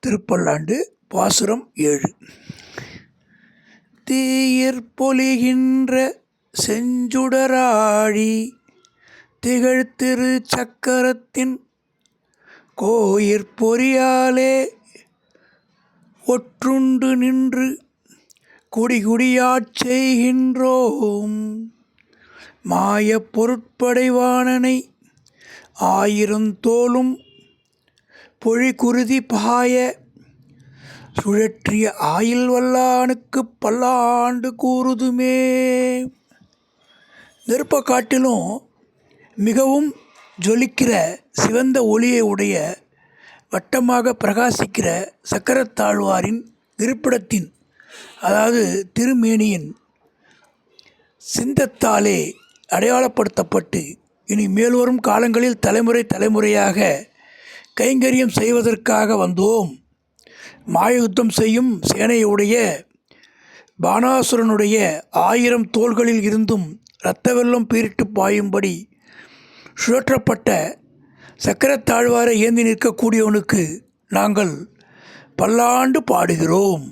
திருப்பல்லாண்டு பாசுரம் 7. தீயிற் பொலிகின்ற செஞ்சுடராழி திகழ்திரு சக்கரத்தின் கோயிற் பொறியாலே ஒற்றுண்டு நின்று குடிகுடியாச் செய்கின்றோம். மாயப் பொருட்படைவானனை ஆயிரந்தோளும் பொழிகுருதி பாய சுழற்றிய ஆயில் வல்லானுக்குப் பல்லாண்டு கூறுதுமே. நெருப்பை காட்டிலும் மிகவும் ஜொலிக்கிற சிவந்த ஒளியை உடைய வட்டமாக பிரகாசிக்கிற சக்கரத்தாழ்வாரின் இருப்பிடத்தின், அதாவது திருமேனியின் சிந்தத்தாலே அடையாளப்படுத்தப்பட்டு இனி மேல்வரும் காலங்களில் தலைமுறை தலைமுறையாக கைங்கரியம் செய்வதற்காக வந்தோம். மாயுத்தம் செய்யும் சேனையுடைய பானாசுரனுடைய 1000 தோள்களில் இருந்தும் இரத்த வெள்ளம் பீரிட்டு பாயும்படி சுழற்றப்பட்ட சக்கரத்தாழ்வாரை ஏந்தி நிற்கக்கூடியவனுக்கு நாங்கள் பல்லாண்டு பாடுகிறோம்.